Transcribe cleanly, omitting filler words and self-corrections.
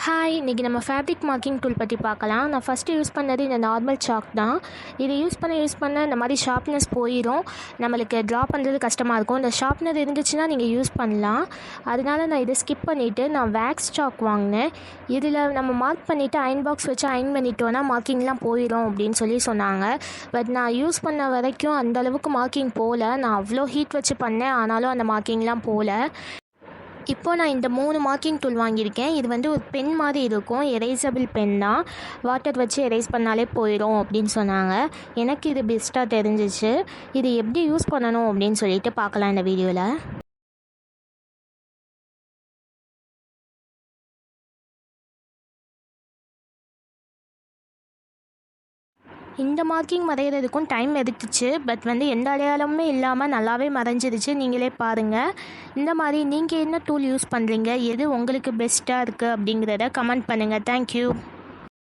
Hi, இன்றைக்கி நம்ம fabric marking tool பற்றி பார்க்கலாம். நான் ஃபஸ்ட்டு யூஸ் பண்ணது இந்த நார்மல் சாக் தான். இது யூஸ் பண்ண இந்த மாதிரி ஷார்ப்னஸ் போயிடும். நம்மளுக்கு ட்ரா பண்ணுறது கஷ்டமாக இருக்கும். இந்த ஷார்ப்னர் இருந்துச்சுன்னா நீங்கள் யூஸ் பண்ணலாம். அதனால நான் இதை ஸ்கிப் பண்ணிவிட்டு நான் வேக்ஸ் சாக் வாங்கினேன். இதில் நம்ம மார்க் பண்ணிவிட்டு அயன் பாக்ஸ் வச்சு அயன் பண்ணிட்டோன்னா மார்க்கிங்லாம் போயிடும் அப்படின்னு சொன்னாங்க. பட் நான் யூஸ் பண்ண வரைக்கும் அந்தளவுக்கு மார்க்கிங் போகல. நான் அவ்வளோ ஹீட் வச்சு பண்ணேன், ஆனாலும் அந்த மார்க்கிங்லாம் போகல. இப்போது நான் இந்த 3 மார்க்கிங் டூல் வாங்கியிருக்கேன். இது வந்து ஒரு பென் மாதிரி இருக்கும், எரேசபிள் பென் தான். வாட்டர் வச்சு எரேஸ் பண்ணாலே போயிடும் அப்படின்னு சொன்னாங்க. எனக்கு இது பெஸ்ட்டாக தெரிஞ்சிச்சு. இது எப்படி யூஸ் பண்ணணும் அப்படின்னு சொல்லிட்டு பார்க்கலாம் இந்த வீடியோவில். இந்த மார்க்கிங் வரைகிறதுக்கும் டைம் எடுத்துச்சு. பட் வந்து எந்த அடையாளமுமே இல்லாமல் நல்லாவே மறைஞ்சிருச்சு. நீங்களே பாருங்கள். இந்த மாதிரி நீங்கள் என்ன டூல் யூஸ் பண்ணுறீங்க, எது உங்களுக்கு பெஸ்ட்டாக இருக்குது அப்படிங்கிறத கமெண்ட் பண்ணுங்கள். தேங்க்யூ.